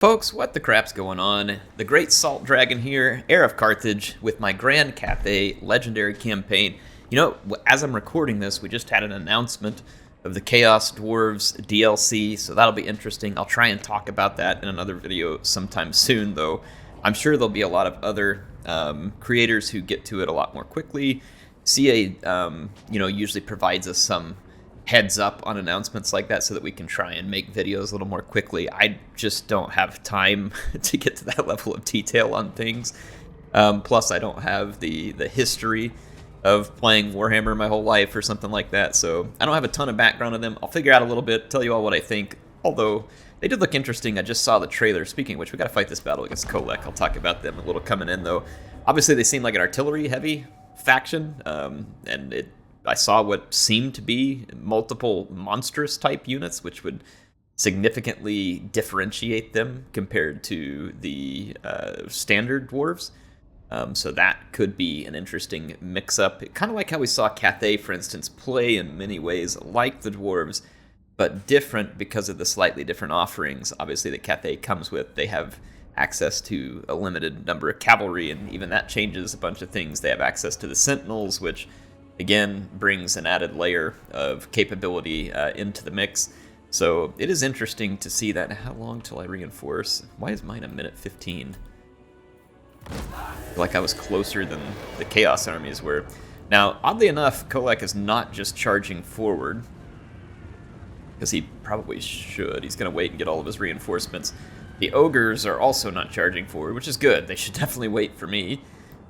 Folks, what the crap's going on? The Great Salt Dragon here, HeirofCarthage, with my Grand Cathay Legendary campaign. You know, as I'm recording this, we just had an announcement of the Chaos Dwarves DLC, so that'll be interesting. I'll try and talk about that in another video sometime soon, though. I'm sure there'll be a lot of other creators who get to it a lot more quickly. CA, usually provides us some heads up on announcements like that so that we can try and make videos a little more quickly. I just don't have time to get to that level of detail on things. Plus, I don't have the history of playing Warhammer my whole life or something like that, so I don't have a ton of background on them. I'll figure out a little bit, tell you all what I think, although they did look interesting. I just saw the trailer. Speaking of which, we gotta fight this battle against Kolek. I'll talk about them a little coming in, though. Obviously, they seem like an artillery-heavy faction, and I saw what seemed to be multiple monstrous type units, which would significantly differentiate them compared to the standard dwarves. So that could be an interesting mix-up. Kind of like how we saw Cathay, for instance, play in many ways like the dwarves, but different because of the slightly different offerings, obviously, that Cathay comes with. They have access to a limited number of cavalry, and even that changes a bunch of things. They have access to the sentinels, which again brings an added layer of capability into the mix. So it is interesting to see that. How long till I reinforce? Why is mine a minute 15? I feel like I was closer than the Chaos armies were. Now, oddly enough, Kolek is not just charging forward, because he probably should. He's going to wait and get all of his reinforcements. The ogres are also not charging forward, which is good. They should definitely wait for me.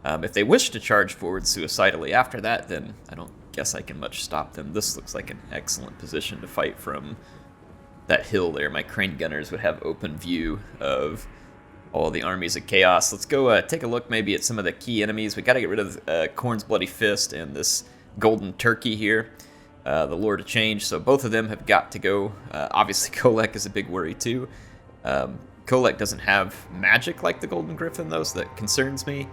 If they wish to charge forward suicidally after that, then I don't guess I can much stop them. This looks like an excellent position to fight from that hill there. My crane gunners would have open view of all the armies of Chaos. Let's go take a look maybe at some of the key enemies. We got to get rid of Khorne's Bloody Fist and this Golden Turkey here, the Lord of Change. So both of them have got to go. Obviously, Kolek is a big worry too. Kolek doesn't have magic like the Golden Griffin, though, so that concerns me.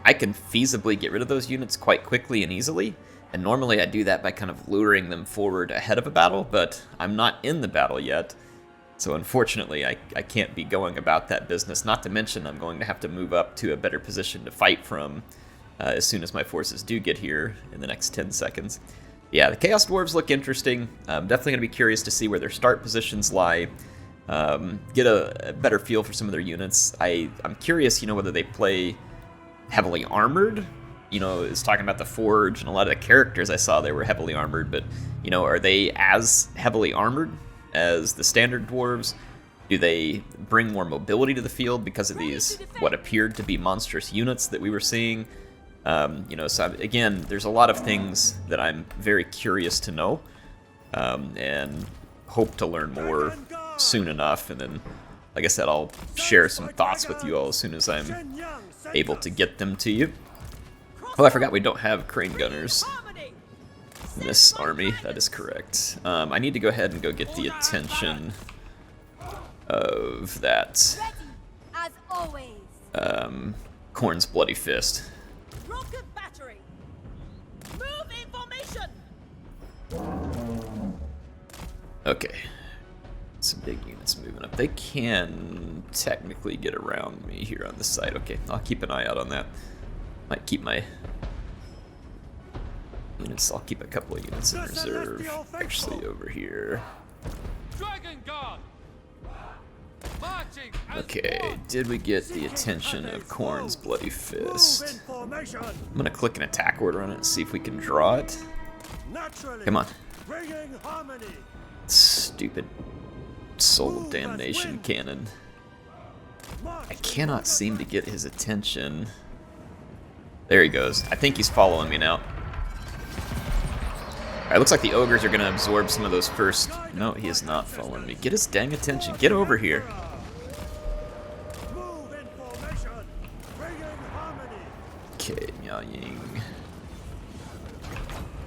I can feasibly get rid of those units quite quickly and easily, and normally I do that by kind of luring them forward ahead of a battle, but I'm not in the battle yet, so unfortunately I can't be going about that business, not to mention I'm going to have to move up to a better position to fight from as soon as my forces do get here in the next 10 seconds. Yeah, the Chaos Dwarves look interesting. I'm definitely going to be curious to see where their start positions lie, get a better feel for some of their units. I'm curious, whether they play heavily armored. It's talking about the Forge, and a lot of the characters I saw they were heavily armored, but are they as heavily armored as the standard dwarves? Do they bring more mobility to the field because of these what appeared to be monstrous units that we were seeing? So again, there's a lot of things that I'm very curious to know, and hope to learn more soon enough, and then like I said, I'll share some thoughts with you all as soon as I'm able to get them to you. Oh, I forgot we don't have crane gunners in this army. That is correct. I need to go ahead and go get the attention of that Khorne's Bloody Fist. Okay. Some big units moving up. They can technically get around me here on this side. Okay, I'll keep an eye out on that. Might keep my units. I'll keep a couple of units in reserve. Actually, over here. Okay, did we get the attention of Khorne's Bloody Fist? I'm gonna click an attack order on it and see if we can draw it. Come on. Stupid Soul of Damnation cannon. I cannot seem to get his attention. There he goes. I think he's following me now. Alright, looks like the ogres are going to absorb some of those first. No, he is not following me. Get his dang attention. Get over here. Okay, Miao Ying.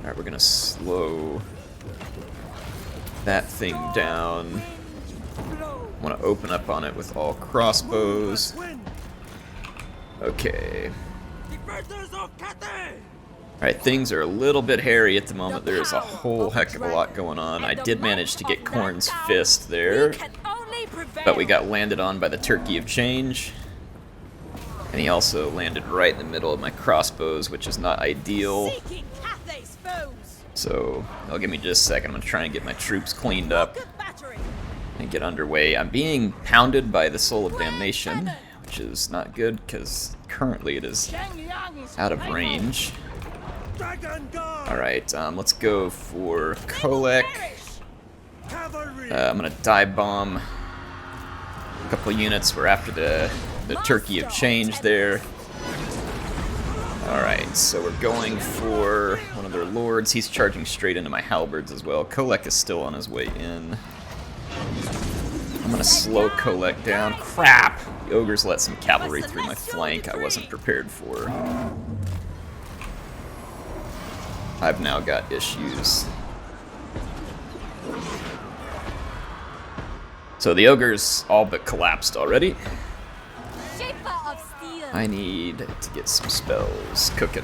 Alright, we're going to slow that thing down. I want to open up on it with all crossbows. Okay. Alright, things are a little bit hairy at the moment. There's a whole heck of a lot going on. I did manage to get Khorne's Fist there. but we got landed on by the Turkey of Change. And he also landed right in the middle of my crossbows, which is not ideal. So, it'll give me just a second. I'm going to try and get my troops cleaned up and get underway. I'm being pounded by the Soul of Damnation, which is not good because currently it is out of range. Alright, let's go for Kolek. I'm going to dive bomb a couple units. We're after the Turkey of Change there. Alright, so we're going for one of their lords. He's charging straight into my halberds as well. Kolek is still on his way in. I'm gonna slow Kolek down. Crap! The ogres let some cavalry through my flank I wasn't prepared for. I've now got issues. So the ogres all but collapsed already. I need to get some spells cooking.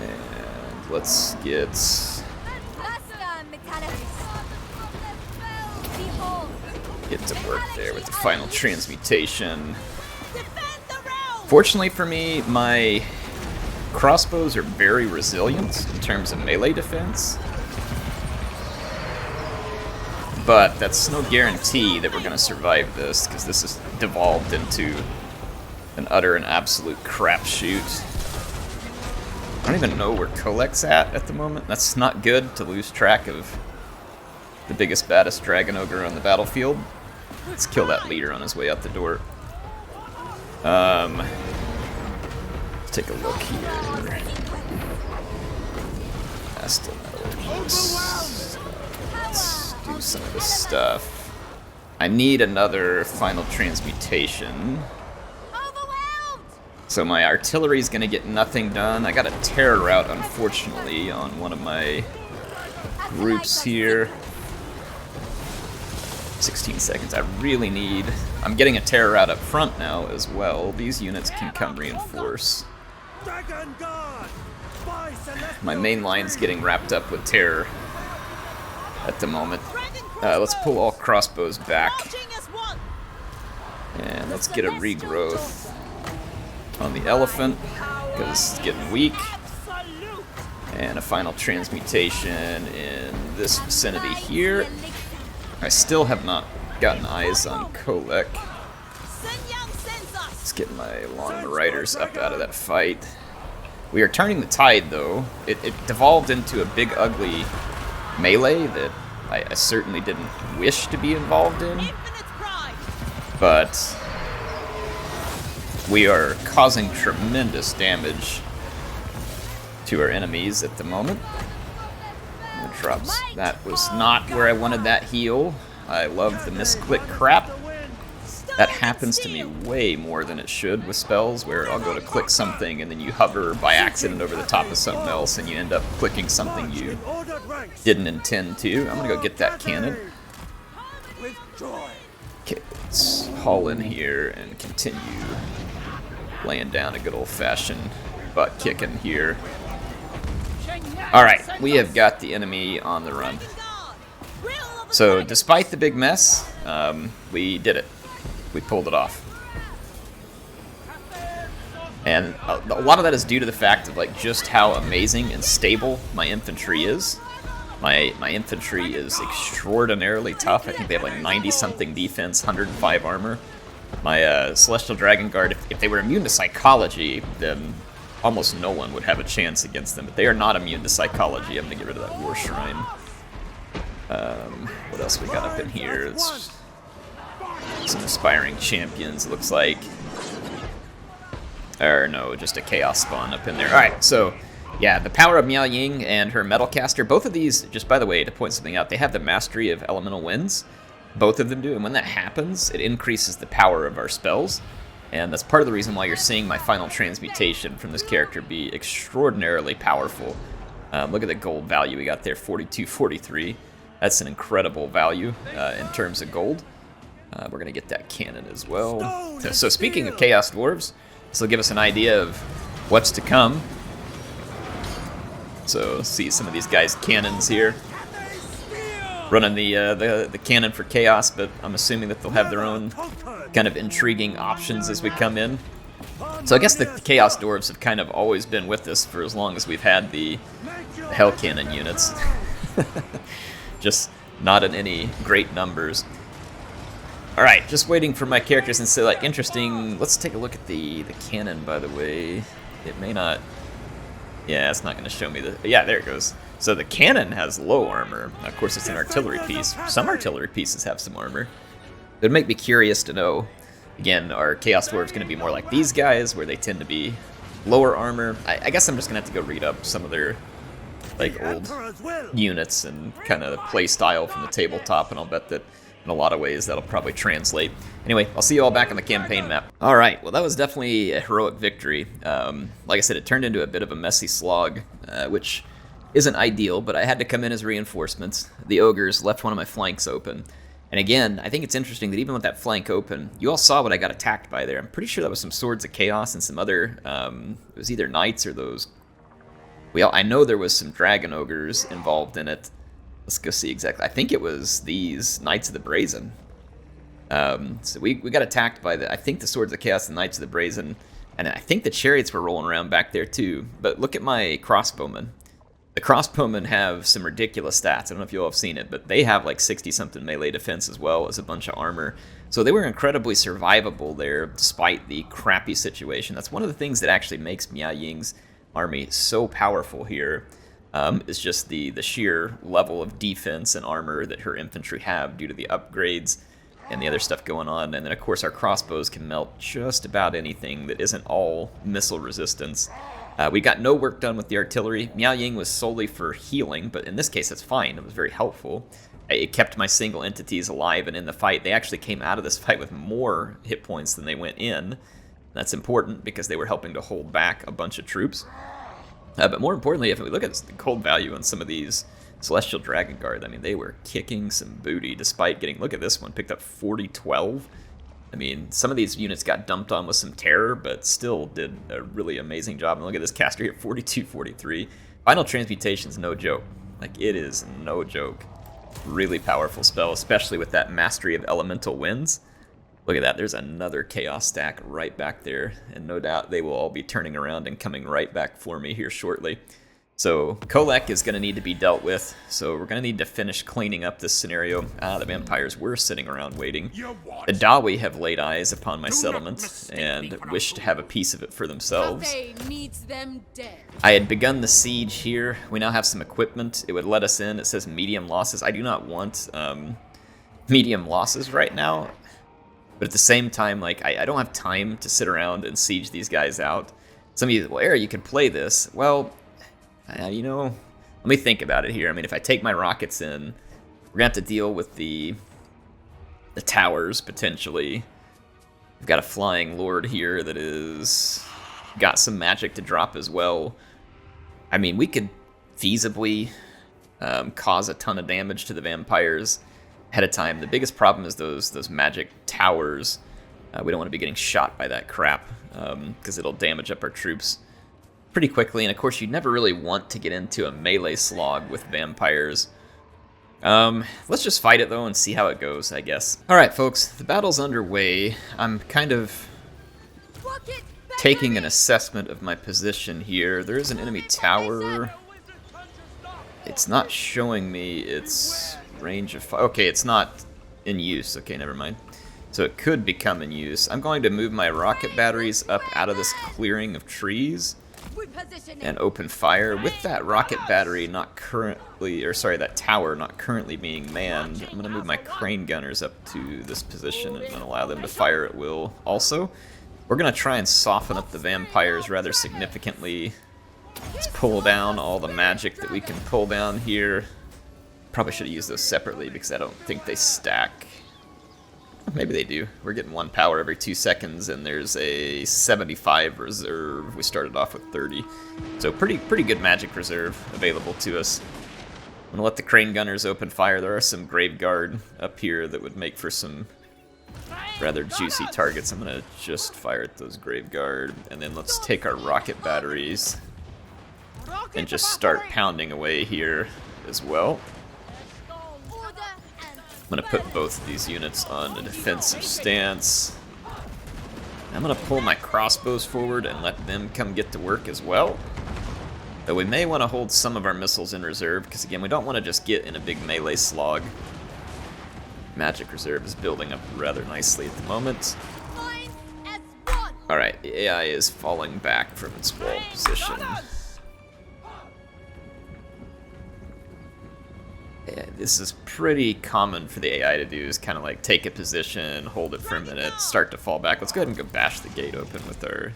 And let's get to work there with the final transmutation. Fortunately for me, my crossbows are very resilient in terms of melee defense. But that's no guarantee that we're going to survive this, because this has devolved into an utter and absolute crapshoot. I don't even know where Kolek's at the moment. That's not good to lose track of the biggest, baddest dragon ogre on the battlefield. Let's kill that leader on his way out the door. Let's take a look here. Still let's do some of this stuff. I need another final transmutation. So my artillery is going to get nothing done. I got a terror route, unfortunately, on one of my groups here. 16 seconds. I really need... I'm getting a terror route up front now as well. These units can come reinforce. My main line's getting wrapped up with terror at the moment. Let's pull all crossbows back. And let's get a regrowth on the elephant, because it's getting weak. And a final transmutation in this vicinity here. I still have not gotten eyes on Kolek. Let's get my long riders up out of that fight. We are turning the tide, though. It devolved into a big, ugly melee that I certainly didn't wish to be involved in. But we are causing tremendous damage to our enemies at the moment. Drops. That was not where I wanted that heal. I love the misclick crap. That happens to me way more than it should with spells, where I'll go to click something and then you hover by accident over the top of something else and you end up clicking something you didn't intend to. I'm gonna go get that cannon. Okay, let's haul in here and continue laying down a good old-fashioned butt kicking here. Alright, we have got the enemy on the run. So, despite the big mess, we did it. We pulled it off. And a lot of that is due to the fact of like just how amazing and stable my infantry is. My infantry is extraordinarily tough. I think they have like 90-something defense, 105 armor. My Celestial Dragon Guard, if they were immune to psychology, then almost no one would have a chance against them, but they are not immune to psychology. I'm going to get rid of that War Shrine. What else we got up in here? It's some Aspiring Champions, looks like. Or no, just a Chaos Spawn up in there. Alright, so, yeah, the power of Miao Ying and her Metal Caster, both of these, just by the way, to point something out, they have the Mastery of Elemental Winds. Both of them do, and when that happens, it increases the power of our spells. And that's part of the reason why you're seeing my final transmutation from this character be extraordinarily powerful. Look at the gold value we got there, 4243. That's an incredible value in terms of gold. We're going to get that cannon as well. So speaking of Chaos Dwarves, this will give us an idea of what's to come. So see some of these guys' cannons here. running the cannon for chaos, but I'm assuming that they'll have their own kind of intriguing options as we come in. So I guess the Chaos Dwarves have kind of always been with us for as long as we've had the Hell Cannon units. Just not in any great numbers. Alright, just waiting for my characters, and so like interesting, let's take a look at the cannon, by the way. It may not, yeah, it's not going to show me the, yeah, there it goes. So the cannon has low armor. Of course, it's an artillery piece. Some artillery pieces have some armor. It would make me curious to know, again, are Chaos Dwarves going to be more like these guys, where they tend to be lower armor? I guess I'm just going to have to go read up some of their like old units and kind of play style from the tabletop, and I'll bet that in a lot of ways that'll probably translate. Anyway, I'll see you all back on the campaign map. Alright, well that was definitely a heroic victory. Like I said, it turned into a bit of a messy slog, which isn't ideal, but I had to come in as reinforcements. The ogres left one of my flanks open. And again, I think it's interesting that even with that flank open, you all saw what I got attacked by there. I'm pretty sure that was some Swords of Chaos and some other, it was either knights or those. Well, I know there was some dragon ogres involved in it. Let's go see exactly. I think it was these Knights of the Brazen. So we got attacked by I think the Swords of Chaos and Knights of the Brazen. And I think the chariots were rolling around back there too. But look at my crossbowmen. The crossbowmen have some ridiculous stats. I don't know if you all have seen it, but they have like 60-something melee defense as well as a bunch of armor. So they were incredibly survivable there despite the crappy situation. That's one of the things that actually makes Miao Ying's army so powerful here. Is just the sheer level of defense and armor that her infantry have due to the upgrades and the other stuff going on. And then, of course, our crossbows can melt just about anything that isn't all missile resistance. We got no work done with the artillery. Miao Ying was solely for healing, but in this case, it's fine. It was very helpful. It kept my single entities alive, and in the fight, they actually came out of this fight with more hit points than they went in. That's important because they were helping to hold back a bunch of troops. But more importantly, if we look at the cold value on some of these Celestial Dragon Guard, I mean, they were kicking some booty despite getting, look at this one, picked up 40-12. I mean, some of these units got dumped on with some terror, but still did a really amazing job. And look at this caster here, 42-43. Final Transmutation's no joke. Like, it is no joke. Really powerful spell, especially with that Mastery of Elemental Winds. Look at that, there's another Chaos stack right back there, and no doubt they will all be turning around and coming right back for me here shortly. So Kolek is going to need to be dealt with, so we're going to need to finish cleaning up this scenario. The vampires were sitting around waiting. The Dawi have laid eyes upon my settlement and wish to have a piece of it for themselves. I had begun the siege here. We now have some equipment. It would let us in. It says medium losses. I do not want medium losses right now. But at the same time, like, I don't have time to sit around and siege these guys out. Some of you, well, Eric, you could play this. Well, you know, let me think about it here. I mean, if I take my rockets in, we're going to have to deal with the towers, potentially. We've got a flying lord here that is got some magic to drop as well. I mean, we could feasibly cause a ton of damage to the vampires ahead of time. The biggest problem is those magic towers. We don't want to be getting shot by that crap because it'll damage up our troops pretty quickly. And of course, you never really want to get into a melee slog with vampires. Let's just fight it though and see how it goes, I guess. All right, folks, the battle's underway. I'm kind of taking an assessment of my position here. There is an enemy tower. It's not showing me its range of fire. Okay, it's not in use. Okay, never mind. So it could become in use. I'm going to move my rocket batteries up out of this clearing of trees and open fire. With that rocket battery not currently, or sorry, that tower not currently being manned, I'm going to move my crane gunners up to this position and allow them to fire at will. Also, we're going to try and soften up the vampires rather significantly. Let's pull down all the magic that we can pull down here. Probably should have used those separately because I don't think they stack. Maybe they do. We're getting 1 power every 2 seconds, and there's a 75 reserve. We started off with 30. So pretty good magic reserve available to us. I'm gonna let the crane gunners open fire. There are some grave guard up here that would make for some rather juicy targets. I'm gonna just fire at those grave guard, and then let's take our rocket batteries and just start pounding away here as well. I'm going to put both of these units on a defensive stance. I'm going to pull my crossbows forward and let them come get to work as well. Though we may want to hold some of our missiles in reserve, because again, we don't want to just get in a big melee slog. Magic reserve is building up rather nicely at the moment. Alright, the AI is falling back from its wall position. Yeah, this is pretty common for the AI to do, is kind of like take a position, hold it for a minute, start to fall back. Let's go ahead and go bash the gate open with our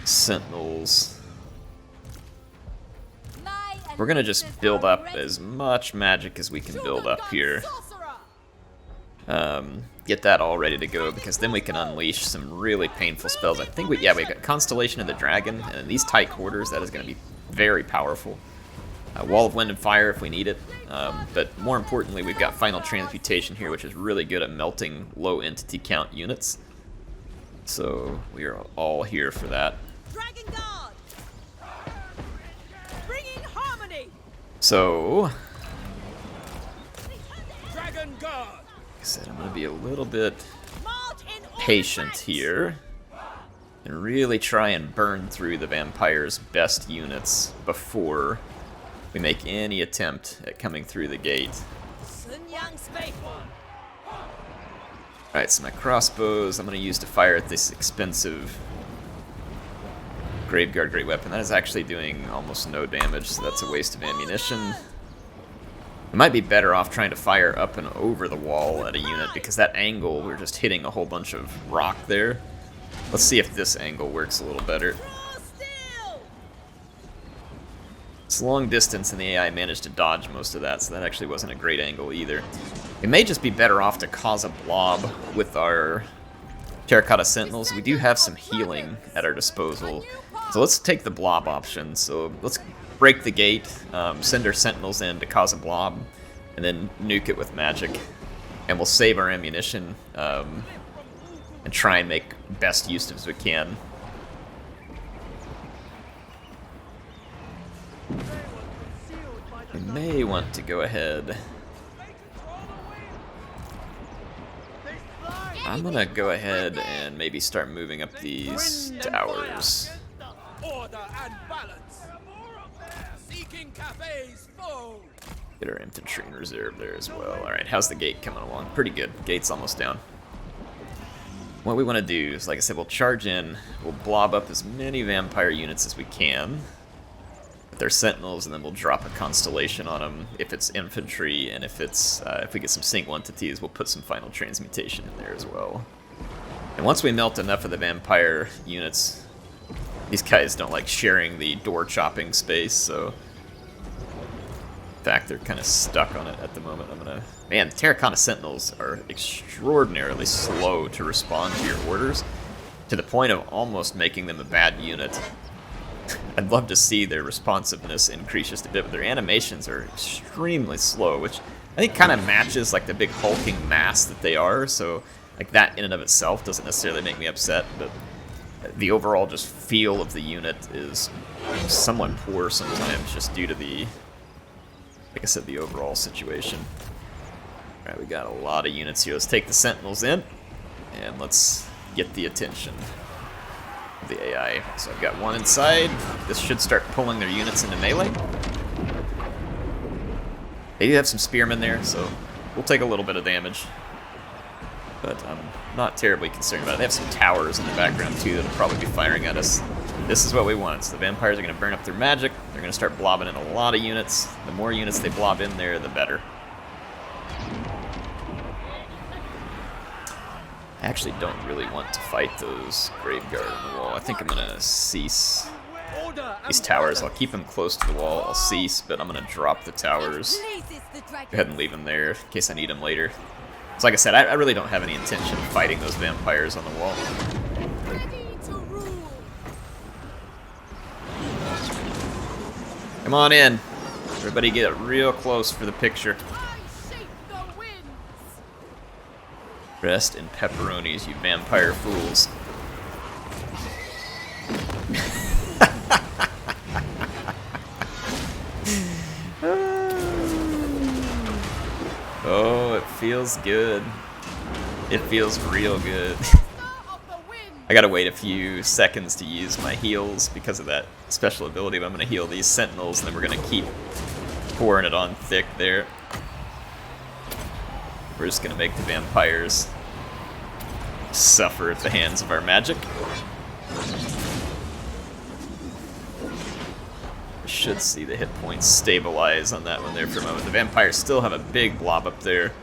sentinels. We're going to just build up as much magic as we can build up here. Get that all ready to go, because then we can unleash some really painful spells. I think we've got Constellation of the Dragon, and in these tight quarters, that is going to be very powerful. Wall of Wind and Fire if we need it, but more importantly, we've got Final Transmutation here, which is really good at melting low entity count units. So we are all here for that. Dragon Guard! Bringing harmony! So, Dragon Guard! like I said, I'm going to be a little bit patient here and really try and burn through the vampire's best units before we make any attempt at coming through the gate. Alright, so my crossbows I'm going to use to fire at this expensive Graveguard Great Weapon. That is actually doing almost no damage, so that's a waste of ammunition. We might be better off trying to fire up and over the wall at a unit, because that angle, we're just hitting a whole bunch of rock there. Let's see if this angle works a little better. It's long distance, and the AI managed to dodge most of that, so that actually wasn't a great angle either. It may just be better off to cause a blob with our Terracotta Sentinels. We do have some healing at our disposal, so let's take the blob option. So let's break the gate, send our Sentinels in to cause a blob, and then nuke it with magic. And we'll save our ammunition and try and make best use of it as we can. We may want to go ahead. I'm gonna go ahead and maybe start moving up these towers. Get our infantry in reserve there as well. Alright, how's the gate coming along? Pretty good. Gate's almost down. What we want to do is, like I said, we'll charge in, we'll blob up as many vampire units as we can with their sentinels, and then we'll drop a constellation on them if it's infantry, and if it's if we get some single entities, we'll put some final transmutation in there as well. And once we melt enough of the vampire units, these guys don't like sharing the door chopping space, so in fact they're kind of stuck on it at the moment. Man, the Terracotta Sentinels are extraordinarily slow to respond to your orders, to the point of almost making them a bad unit. I'd love to see their responsiveness increase just a bit, but their animations are extremely slow, which I think kind of matches like the big hulking mass that they are, so like that in and of itself doesn't necessarily make me upset, but the overall just feel of the unit is somewhat poor sometimes, just due to the, like I said, the overall situation. Alright, we got a lot of units here. Let's take the Sentinels in, and let's get the attention of the AI. So I've got one inside. This should start pulling their units into melee. They do have some spearmen there, so we'll take a little bit of damage. But I'm not terribly concerned about it. They have some towers in the background too that'll probably be firing at us. This is what we want. So the vampires are going to burn up their magic. They're going to start blobbing in a lot of units. The more units they blob in there, the better. I actually don't really want to fight those Graveguard on the wall. I think I'm going to cease these towers. I'll keep them close to the wall. I'll cease, but I'm going to drop the towers. Go ahead and leave them there in case I need them later. So like I said, I really don't have any intention of fighting those vampires on the wall. Come on in. Everybody get real close for the picture. Rest in pepperonis, you vampire fools. Oh, it feels good. It feels real good. I gotta wait a few seconds to use my heals because of that special ability, but I'm gonna heal these sentinels and then we're gonna keep pouring it on thick there. We're just gonna make the vampires suffer at the hands of our magic. I should see the hit points stabilize on that one there for a moment. The vampires still have a big blob up there,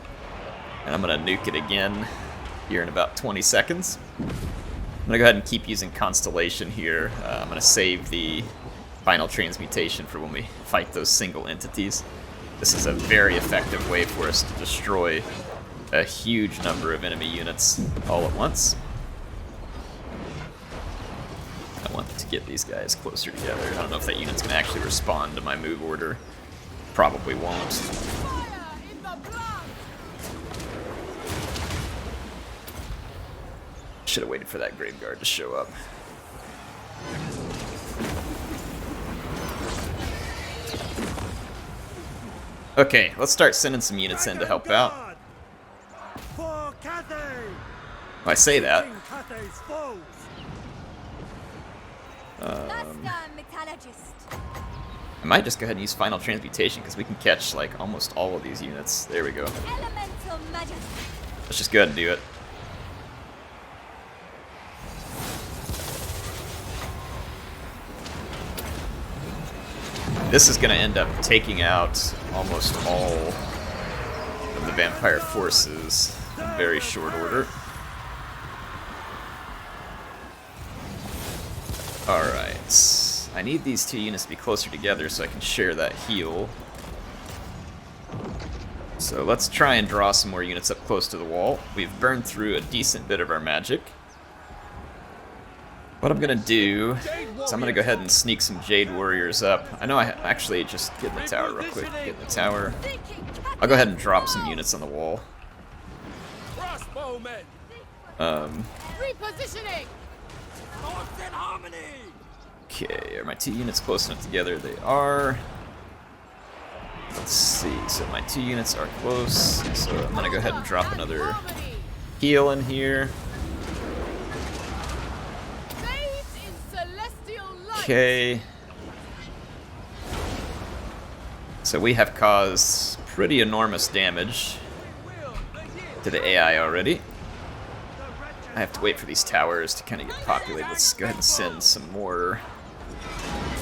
and I'm gonna nuke it again here in about 20 seconds. I'm gonna go ahead and keep using Constellation here. I'm gonna save the final transmutation for when we fight those single entities. This is a very effective way for us to destroy a huge number of enemy units all at once. I want to get these guys closer together. I don't know if that unit's gonna actually respond to my move order. Probably won't. Should have waited for that Graveguard to show up. Okay, let's start sending some units in to help out. Oh, I say that. I might just go ahead and use Final Transmutation because we can catch like almost all of these units. There we go. Let's just go ahead and do it. This is going to end up taking out almost all of the vampire forces in very short order. Alright, I need these two units to be closer together so I can share that heal. So let's try and draw some more units up close to the wall. We've burned through a decent bit of our magic. What I'm going to do is I'm going to go ahead and sneak some Jade Warriors up. I know I actually just get in the tower real quick. Get in the tower. I'll go ahead and drop some units on the wall. Repositioning. Okay, are my two units close enough together? They are. Let's see, so my two units are close. So I'm going to go ahead and drop another heal in here. Okay. So we have caused pretty enormous damage to the AI already. I have to wait for these towers to kind of get populated. Let's go ahead and send some more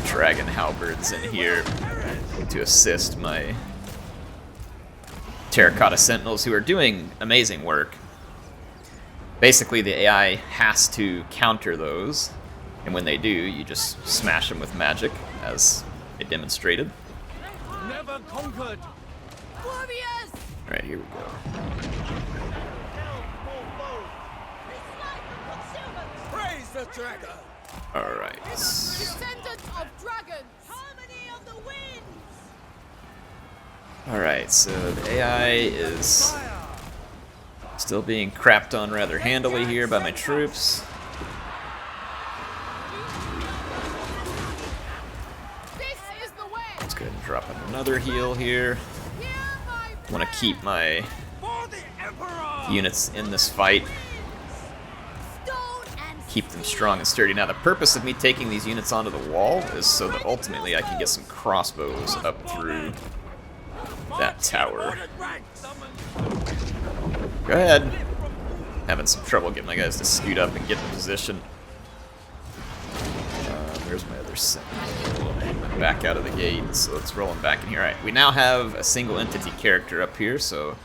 Dragon Halberds in here to assist my Terracotta Sentinels, who are doing amazing work. Basically, the AI has to counter those. And when they do, you just smash them with magic, as it demonstrated. Never conquered. Warriors. All right, here we go. Praise the dragon. All right. Descendants of dragons. Harmony of the winds. All right, so the AI is still being crapped on rather handily here by my troops. Let's go ahead and drop another heal here. I want to keep my units in this fight. Keep them strong and sturdy. Now, the purpose of me taking these units onto the wall is so that ultimately I can get some crossbows up through that tower. Go ahead. Having some trouble getting my guys to scoot up and get in position. Where's my other sentinel? Back out of the gate, so let's roll him back in here. Alright, we now have a single entity character up here, so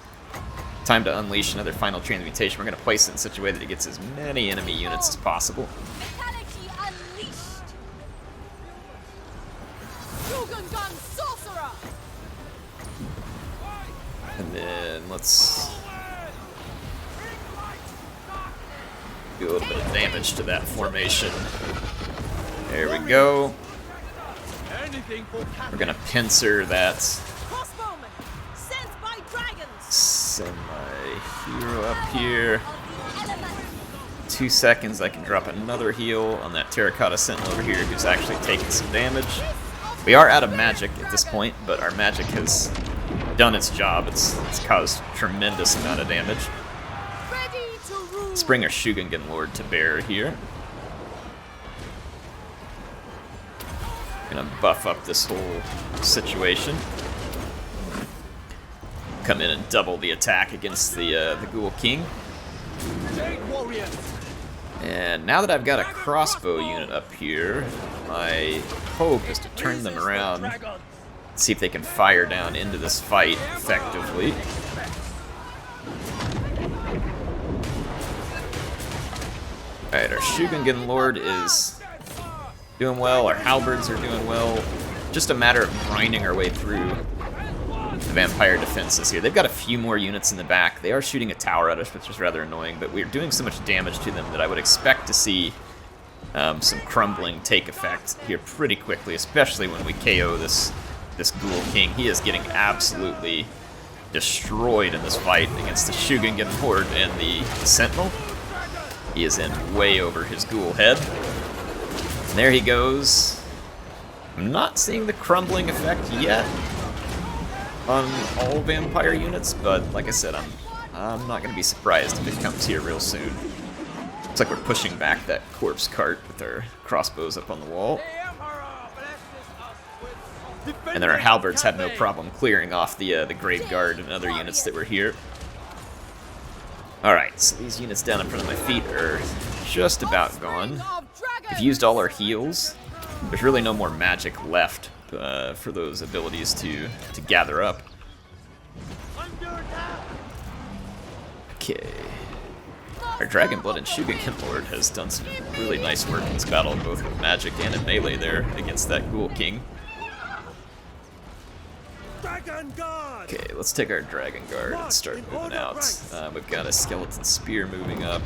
time to unleash another final transmutation. We're going to place it in such a way that it gets as many enemy units as possible. And then let's do a little bit of damage to that formation. There we go. We're gonna pincer that. Send my hero up here. 2 seconds, I can drop another heal on that Terracotta Sentinel over here who's actually taking some damage. We are out of magic at this point, but our magic has done its job. It's caused tremendous amount of damage. Ready to rule. Let's bring our Shugengen Lord to bear here. Gonna buff up this whole situation. Come in and double the attack against the Ghoul King. And now that I've got a crossbow unit up here, my hope is to turn them around, see if they can fire down into this fight effectively. Alright, our Shugengen Lord is doing well, our halberds are doing well. Just a matter of grinding our way through the vampire defenses here. They've got a few more units in the back. They are shooting a tower at us, which is rather annoying, but we're doing so much damage to them that I would expect to see some crumbling take effect here pretty quickly, especially when we KO this Ghoul King. He is getting absolutely destroyed in this fight against the Shugengen Horde and the Sentinel. He is in way over his ghoul head. And there he goes. I'm not seeing the crumbling effect yet on all vampire units, but like I said, I'm not going to be surprised if it comes here real soon. Looks like we're pushing back that corpse cart with our crossbows up on the wall. And then our halberds had no problem clearing off the grave guard and other units that were here. Alright, so these units down in front of my feet are just about gone. We've used all our heals. There's really no more magic left for those abilities to gather up. Okay. Our Dragonblood and Shugengen Lord has done some really nice work in this battle, both with magic and in melee there against that Ghoul King. Okay, let's take our Dragon Guard and start moving out. We've got a Skeleton Spear moving up.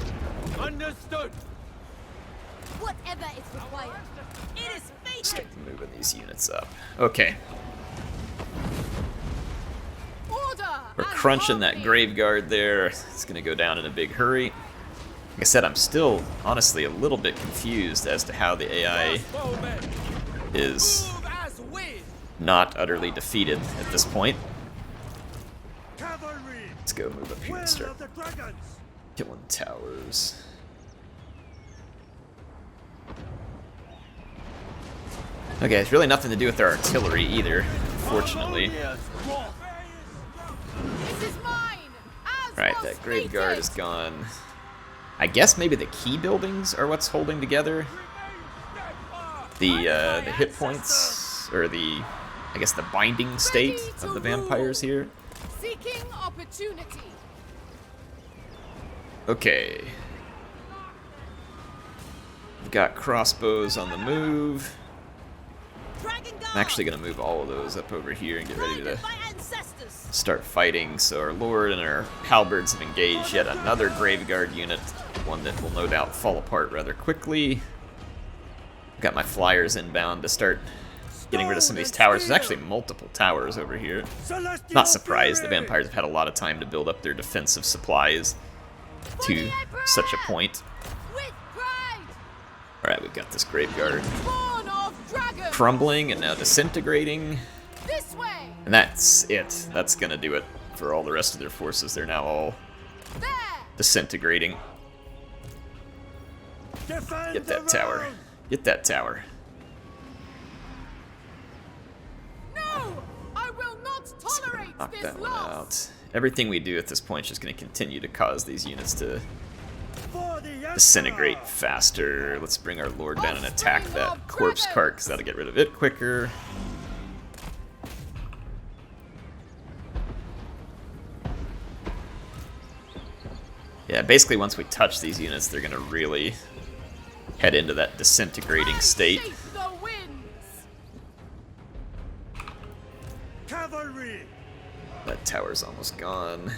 Understood. Whatever is required. It is fated. Start moving these units up. Okay. Order. We're crunching that Grave Guard there. It's going to go down in a big hurry. Like I said, I'm still, honestly, a little bit confused as to how the AI is not utterly defeated at this point. Let's go move up here and start killing towers. Okay, it's really nothing to do with their artillery either, fortunately. Right, that Grave Guard is gone. I guess maybe the key buildings are what's holding together the hit points, or I guess the binding state of the vampires here. Seeking opportunity. Okay. We've got crossbows on the move. I'm actually going to move all of those up over here and get ready to start fighting. So our Lord and our halberds have engaged yet another Graveguard unit, one that will no doubt fall apart rather quickly. I've got my flyers inbound to start getting rid of some of these towers. There's actually multiple towers over here. Not surprised, the vampires have had a lot of time to build up their defensive supplies to such a point. Alright, we've got this Graveguard crumbling and now disintegrating. And that's it. That's gonna do it for all the rest of their forces. They're now all disintegrating. Get that tower. Get that tower. No, I will not tolerate Knock this that one loss. out. Everything we do at this point is just going to continue to cause these units to disintegrate faster. Let's bring our Lord down and attack that corpse cart, because that'll get rid of it quicker. Yeah, basically once we touch these units, they're going to really head into that disintegrating state. That tower's almost gone.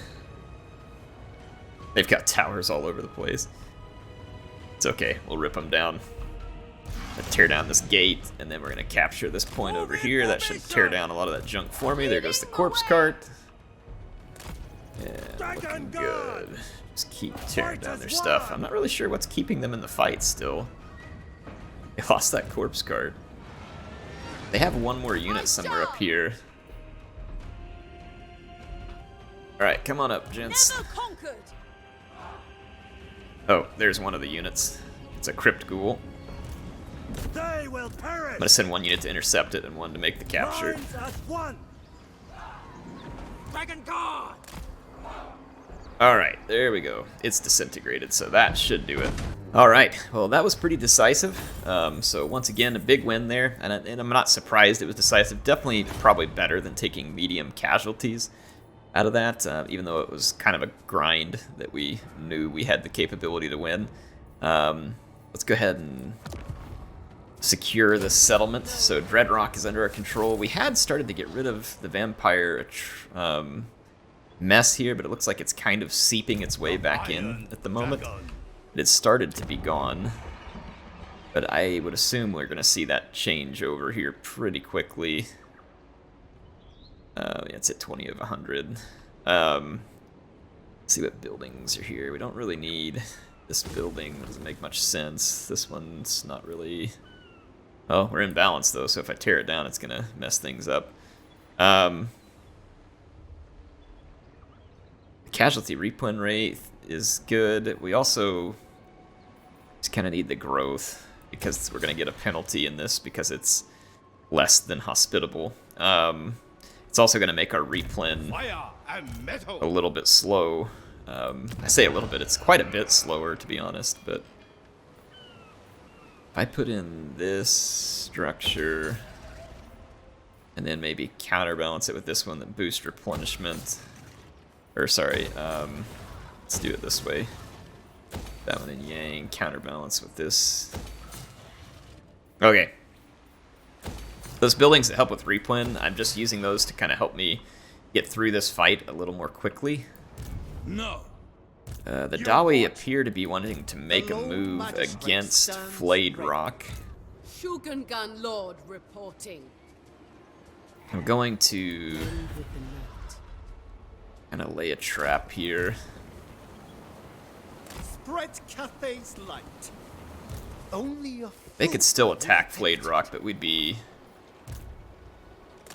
They've got towers all over the place. It's okay, we'll rip them down. Let's tear down this gate, and then we're going to capture this point over here. That should tear down a lot of that junk for me. There goes the corpse cart. Yeah, looking good. Just keep tearing down their stuff. I'm not really sure what's keeping them in the fight still. They lost that corpse cart. They have one more unit somewhere up here. Alright, come on up, gents. Never conquered. Oh, there's one of the units. It's a crypt ghoul. They will perish. I'm gonna send one unit to intercept it and one to make the capture. Lines as one. Dragon Guard. Alright, there we go. It's disintegrated, so that should do it. Alright, well that was pretty decisive. So once again, a big win there, and I'm not surprised it was decisive. Definitely probably better than taking medium casualties out of that, even though it was kind of a grind that we knew we had the capability to win. Let's go ahead and secure the settlement. So Dreadrock is under our control. We had started to get rid of the vampire mess here, but it looks like it's kind of seeping its way back in at the moment. It started to be gone, but I would assume we're going to see that change over here pretty quickly. Yeah, it's at 20 of 100. Let's see what buildings are here. We don't really need this building. It doesn't make much sense. This one's not really... Oh, we're in balance though, so if I tear it down, it's going to mess things up. The casualty replen rate is good. We also just kind of need the growth because we're going to get a penalty in this because it's less than hospitable. It's also going to make our replen a little bit slow. I say a little bit, it's quite a bit slower to be honest, but if I put in this structure and then maybe counterbalance it with this one that boosts replenishment, or sorry, let's do it this way. That one in Yang, counterbalance with this. Okay. Those buildings that help with replen, I'm just using those to kind of help me get through this fight a little more quickly. No. The Dawi appear to be wanting to make a move against Flayed Rock. Shogungan Lord reporting. I'm going to kind of lay a trap here. Spread Cathay's light. Only a They could still attack Flayed Rock, but we'd be...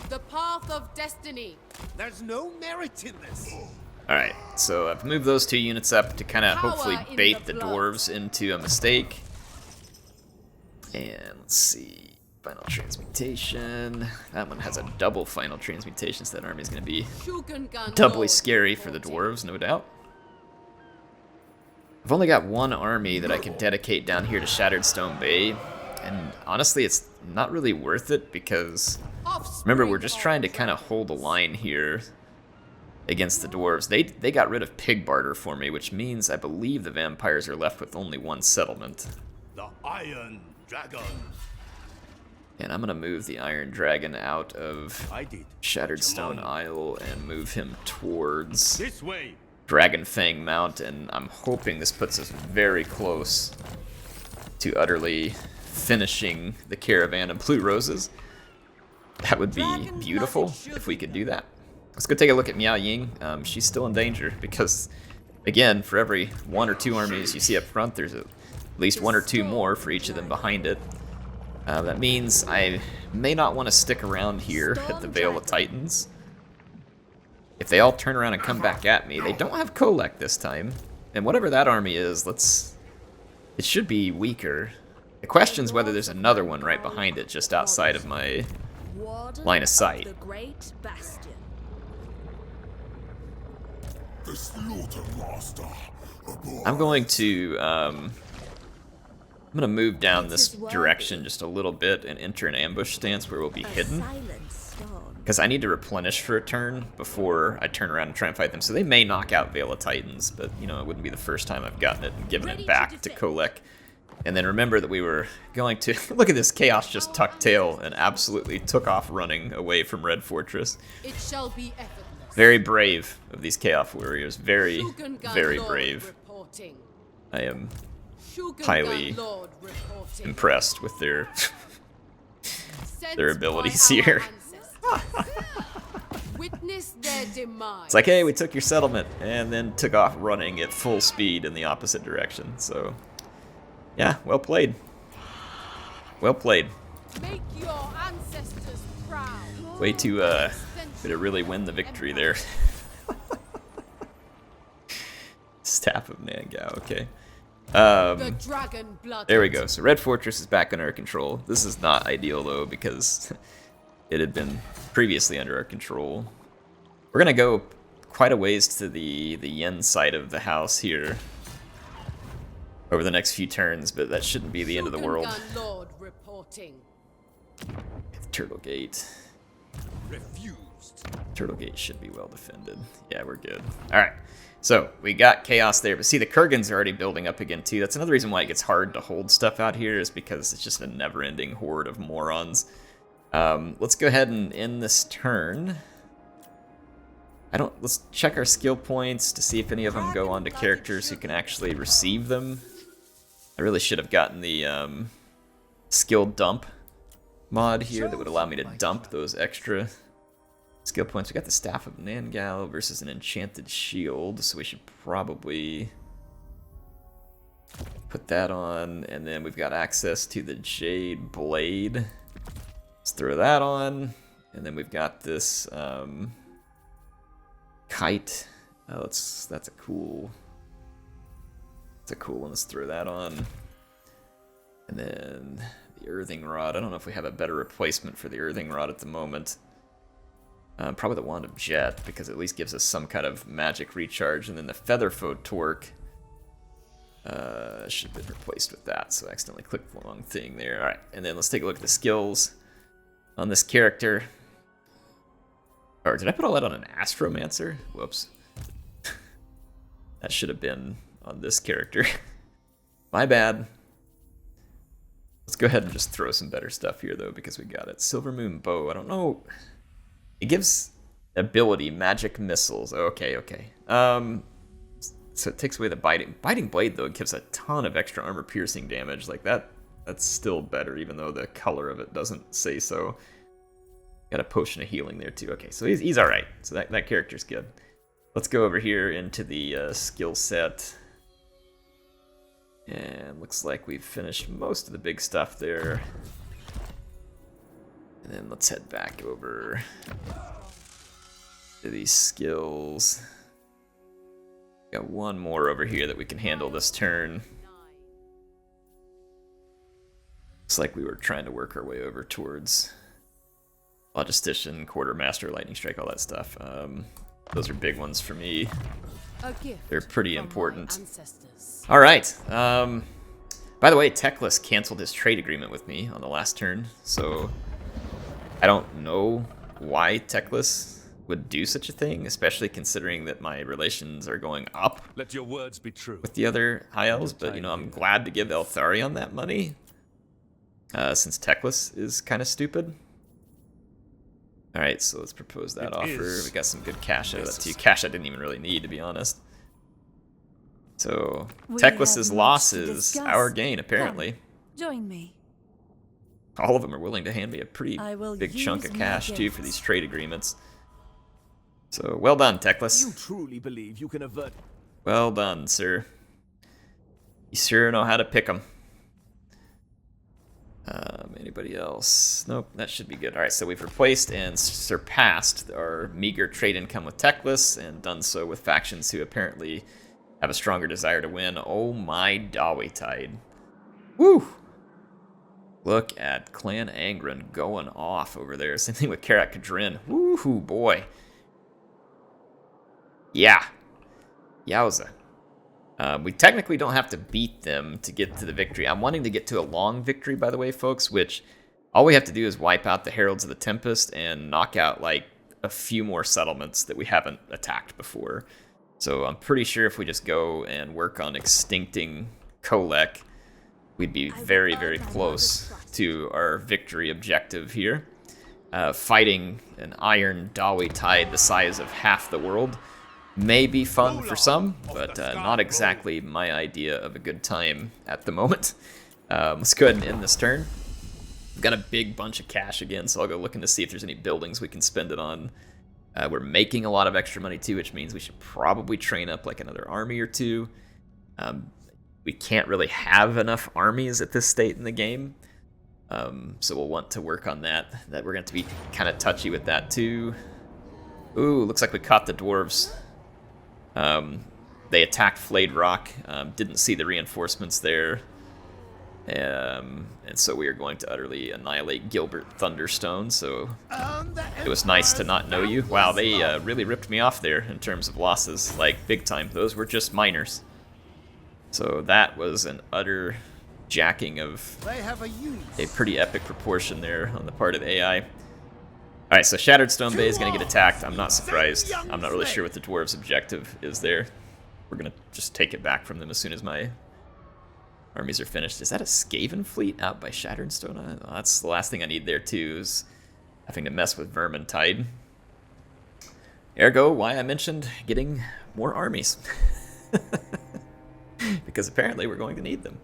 The path of destiny. There's no merit in this. Alright, so I've moved those two units up to kind of hopefully Power in bait the the blood. dwarves into a mistake. And let's see, final transmutation. That one has a double final transmutation, so that army is going to be Shogungan doubly Lord scary for the reporting. dwarves, no doubt. I've only got one army that I can dedicate down here to Shattered Stone Bay, and honestly it's not really worth it because, remember, we're just trying to kind of hold a line here against the dwarves. They got rid of pig barter for me, which means I believe the vampires are left with only one settlement. The Iron Dragon. And I'm gonna move the Iron Dragon out of I did. Shattered Stone Isle and move him towards This way. Dragon Fang Mount, and I'm hoping this puts us very close to utterly finishing the caravan of blue roses. That would be beautiful if we could do that. Let's go take a look at Miao Ying. She's still in danger because, again, for every one or two armies you see up front, there's at least one or two more for each of them behind it. That means I may not want to stick around here at the Vale of Titans. If they all turn around and come back at me, they don't have Kolek this time. And whatever that army is, it should be weaker. The question's whether there's another one right behind it, just outside of my line of sight. The great bastion. I'm going to move down this direction just a little bit and enter an ambush stance where we'll be hidden. Because I need to replenish for a turn before I turn around and try and fight them. So they may knock out Vale of Titans, but you know, it wouldn't be the first time I've gotten it and given it back to Kolek. And then remember that we were going to... Look at this, Chaos just tucked tail and absolutely took off running away from Red Fortress. It shall be effortless. Very brave of these Chaos warriors. Very, Shogungan very Lord brave. reporting. I am Shogungan highly Lord reporting. impressed with their Sent abilities by our here. ancestors. Witness their demise. It's like, hey, we took your settlement, and then took off running at full speed in the opposite direction. So, yeah, well played. Well played. Make your ancestors proud. Way to really win the victory there. Staff of Nangao, okay. The dragon blood. There we go. So Red Fortress is back under our control. This is not ideal, though, because it had been previously under our control. We're going to go quite a ways to the yen side of the house here over the next few turns, but that shouldn't be the end of the world. Lord reporting. Turtle Gate. Refused. Turtle Gate should be well defended. Yeah, we're good. All right. So we got chaos there, but see, the Kurgans are already building up again, too. That's another reason why it gets hard to hold stuff out here, is because it's just a never-ending horde of morons. Let's go ahead and end this turn. Let's check our skill points to see if any of them go on to characters who can actually receive them. I really should have gotten the skill dump mod here that would allow me to dump those extra skill points. We got the Staff of Nangao versus an Enchanted Shield, so we should probably put that on. And then we've got access to the Jade Blade. Let's throw that on. And then we've got this Kite. Oh, that's a cool one. Let's throw that on. And then the Earthing Rod. I don't know if we have a better replacement for the Earthing Rod at the moment. Probably the Wand of Jet, because it at least gives us some kind of magic recharge. And then the Featherfoe Torque should have been replaced with that, so I accidentally clicked the wrong thing there. Alright, and then let's take a look at the skills on this character. Or did I put all that on an Astromancer? Whoops. That should have been on this character. My bad. Let's go ahead and just throw some better stuff here, though, because we got it. Silver Moon Bow. I don't know. It gives ability, magic missiles. Okay. So it takes away the biting blade, though. It gives a ton of extra armor piercing damage. Like that's still better, even though the color of it doesn't say so. Got a potion of healing there too. Okay, so he's all right. So that character's good. Let's go over here into the skill set. And looks like we've finished most of the big stuff there. And then let's head back over to these skills. Got one more over here that we can handle this turn. Looks like we were trying to work our way over towards Logistician, Quartermaster, Lightning Strike, all that stuff. Those are big ones for me. They're pretty important. All right. By the way, Teclis canceled his trade agreement with me on the last turn, so I don't know why Teclis would do such a thing, especially considering that my relations are going up. Let your words be true. With the other high elves, but I'm glad to give Eltharion that money, since Teclis is kind of stupid. All right, so let's propose that offer. We got some good cash out of that too. Cash I didn't even really need, to be honest. So Teclis's loss is our gain, apparently. Come, join me. All of them are willing to hand me a pretty big chunk of cash too for these trade agreements. So well done, Teclis. You truly believe you can avert? Well done, sir. You sure know how to pick them. Anybody else? Nope, that should be good. All right, so we've replaced and surpassed our meager trade income with Teclis, and done so with factions who apparently have a stronger desire to win. Oh my Dawi Tide. Woo! Look at Clan Angren going off over there. Same thing with Karak Kadrin. Woohoo, boy. Yeah. Yowza. We technically don't have to beat them to get to the victory. I'm wanting to get to a long victory, by the way, folks, which all we have to do is wipe out the Heralds of the Tempest and knock out, like, a few more settlements that we haven't attacked before. So I'm pretty sure if we just go and work on extincting Kolek, we'd be very, very close to our victory objective here. Fighting an Iron Dawi Tide the size of half the world may be fun for some, but not exactly my idea of a good time at the moment. Let's go ahead and end this turn. We've got a big bunch of cash again, so I'll go looking to see if there's any buildings we can spend it on. We're making a lot of extra money too, which means we should probably train up like another army or two. We can't really have enough armies at this state in the game, so we'll want to work on that. We're going to be kind of touchy with that too. Ooh, looks like we caught the dwarves. The they attacked Flayed Rock. Didn't see the reinforcements there. And so we are going to utterly annihilate Gilbert Thunderstone, so it was nice to not know you. Wow, they really ripped me off there in terms of losses, like big time. Those were just minors. So that was an utter jacking of a pretty epic proportion there on the part of the AI. Alright, so Shattered Stone Bay is going to get attacked. I'm not surprised. I'm not really sure what the dwarves' objective is there. We're going to just take it back from them as soon as my armies are finished. Is that a Skaven fleet out by Shattered Stone? Oh, that's the last thing I need there, too, is having to mess with Vermintide. Ergo, why I mentioned getting more armies. Because apparently we're going to need them.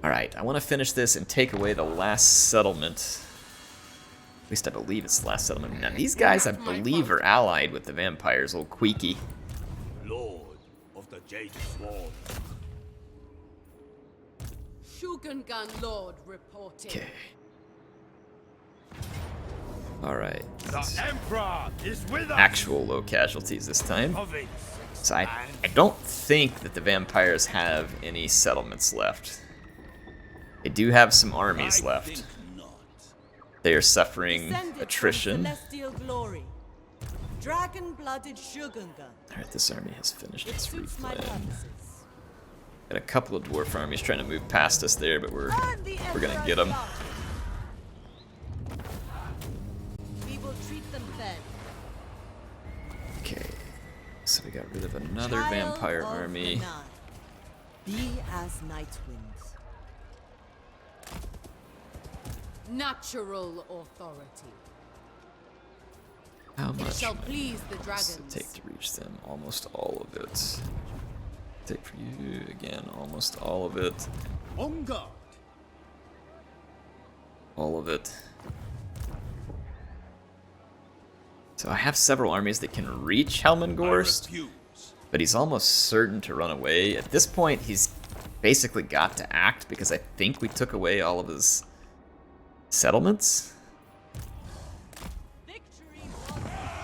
Alright, I want to finish this and take away the last settlement. At least I believe it's the last settlement. Now, these guys, I believe, are allied with the vampires, old Queeky. Lord of the Jade Sword. Shogungan Lord reporting. Okay. Alright. The Emperor is with us. Actual low casualties this time. So I don't think that the vampires have any settlements left. They do have some armies left. They are suffering attrition. Dragon-blooded Shogungan. Alright, this army has finished its replan. Got a couple of dwarf armies trying to move past us there, but we're gonna get them. We will treat them fed. Okay, so we got rid of another vampire army. Be as night winds. Natural authority. How It much shall please the does it dragons. take to reach them? Almost all of it. Take for you again, almost all of it. On guard. All of it. So I have several armies that can reach Helmengorst, but he's almost certain to run away. At this point, he's basically got to act because I think we took away all of his settlements.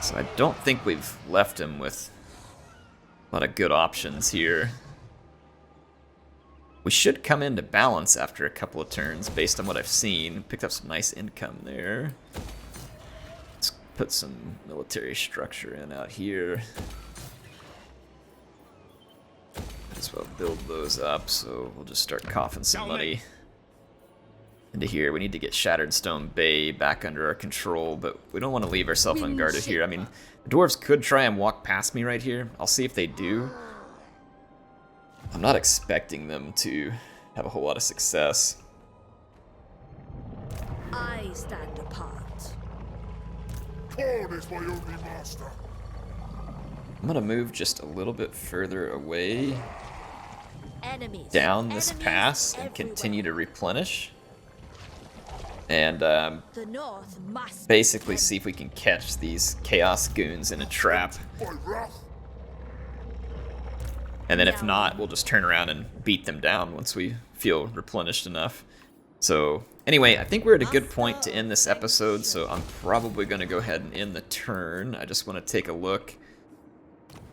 So I don't think we've left him with a lot of good options here. We should come into balance after a couple of turns based on what I've seen. Picked up some nice income there. Let's put some military structure in out here. Might as well build those up, so we'll just start coughing some money into here. We need to get Shattered Stone Bay back under our control, but we don't want to leave ourselves unguarded here. I mean, the dwarves could try and walk past me right here. I'll see if they do. I'm not expecting them to have a whole lot of success. I stand apart. Corn is my only master. I'm gonna move just a little bit further away Enemies. down this Enemies pass and everywhere. continue to replenish. And The north must basically see if we can catch these chaos goons in a trap. My wrath. And then if not, we'll just turn around and beat them down once we feel replenished enough. So anyway, I think we're at a good point to end this episode, so I'm probably going to go ahead and end the turn. I just want to take a look.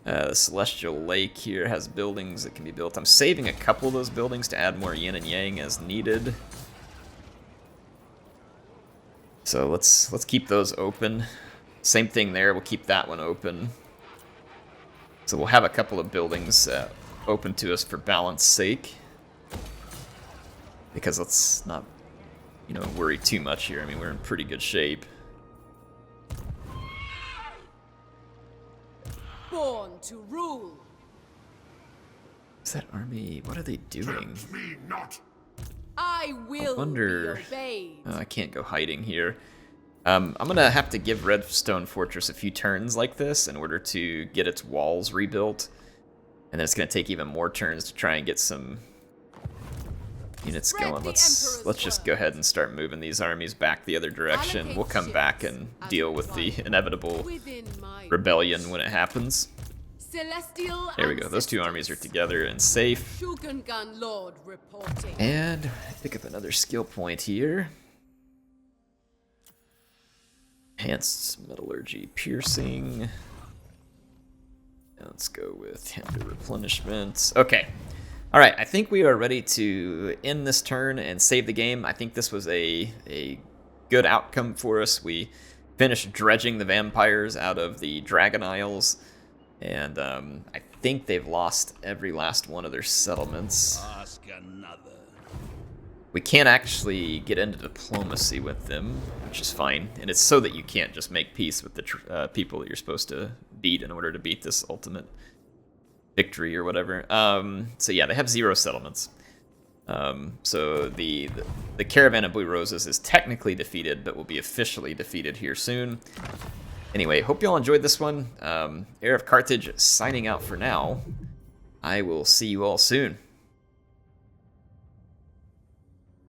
The Celestial Lake here has buildings that can be built. I'm saving a couple of those buildings to add more yin and yang as needed. So let's keep those open. Same thing there, we'll keep that one open. So we'll have a couple of buildings open to us for balance sake. Because let's not, worry too much here. I mean, we're in pretty good shape. Born to rule. Is that army? What are they doing? Tempt me not. I will wonder- be obeyed. Oh, I can't go hiding here. I'm gonna have to give Redstone Fortress a few turns like this in order to get its walls rebuilt. And then it's gonna take even more turns to try and get some units Spread going. the Let's Emperor's just word. go ahead and start moving these armies back the other direction. Allocate We'll come back ships and as deal with the required. inevitable Within my rebellion when it happens. celestial There we go. Those two armies are together and safe. Shogungan Lord reporting. And pick up another skill point here. Enhanced metallurgy, piercing. Let's go with hamper replenishment. Okay. All right, I think we are ready to end this turn and save the game. I think this was a good outcome for us. We finished dredging the vampires out of the Dragon Isles, and I think they've lost every last one of their settlements. Ask another. We can't actually get into diplomacy with them, which is fine, and it's so that you can't just make peace with the people that you're supposed to beat in order to beat this ultimate victory or whatever. So yeah, they have 0 settlements. So the Caravan of Blue Roses is technically defeated, but will be officially defeated here soon. Anyway, hope you all enjoyed this one. HeirofCarthage signing out for now. I will see you all soon.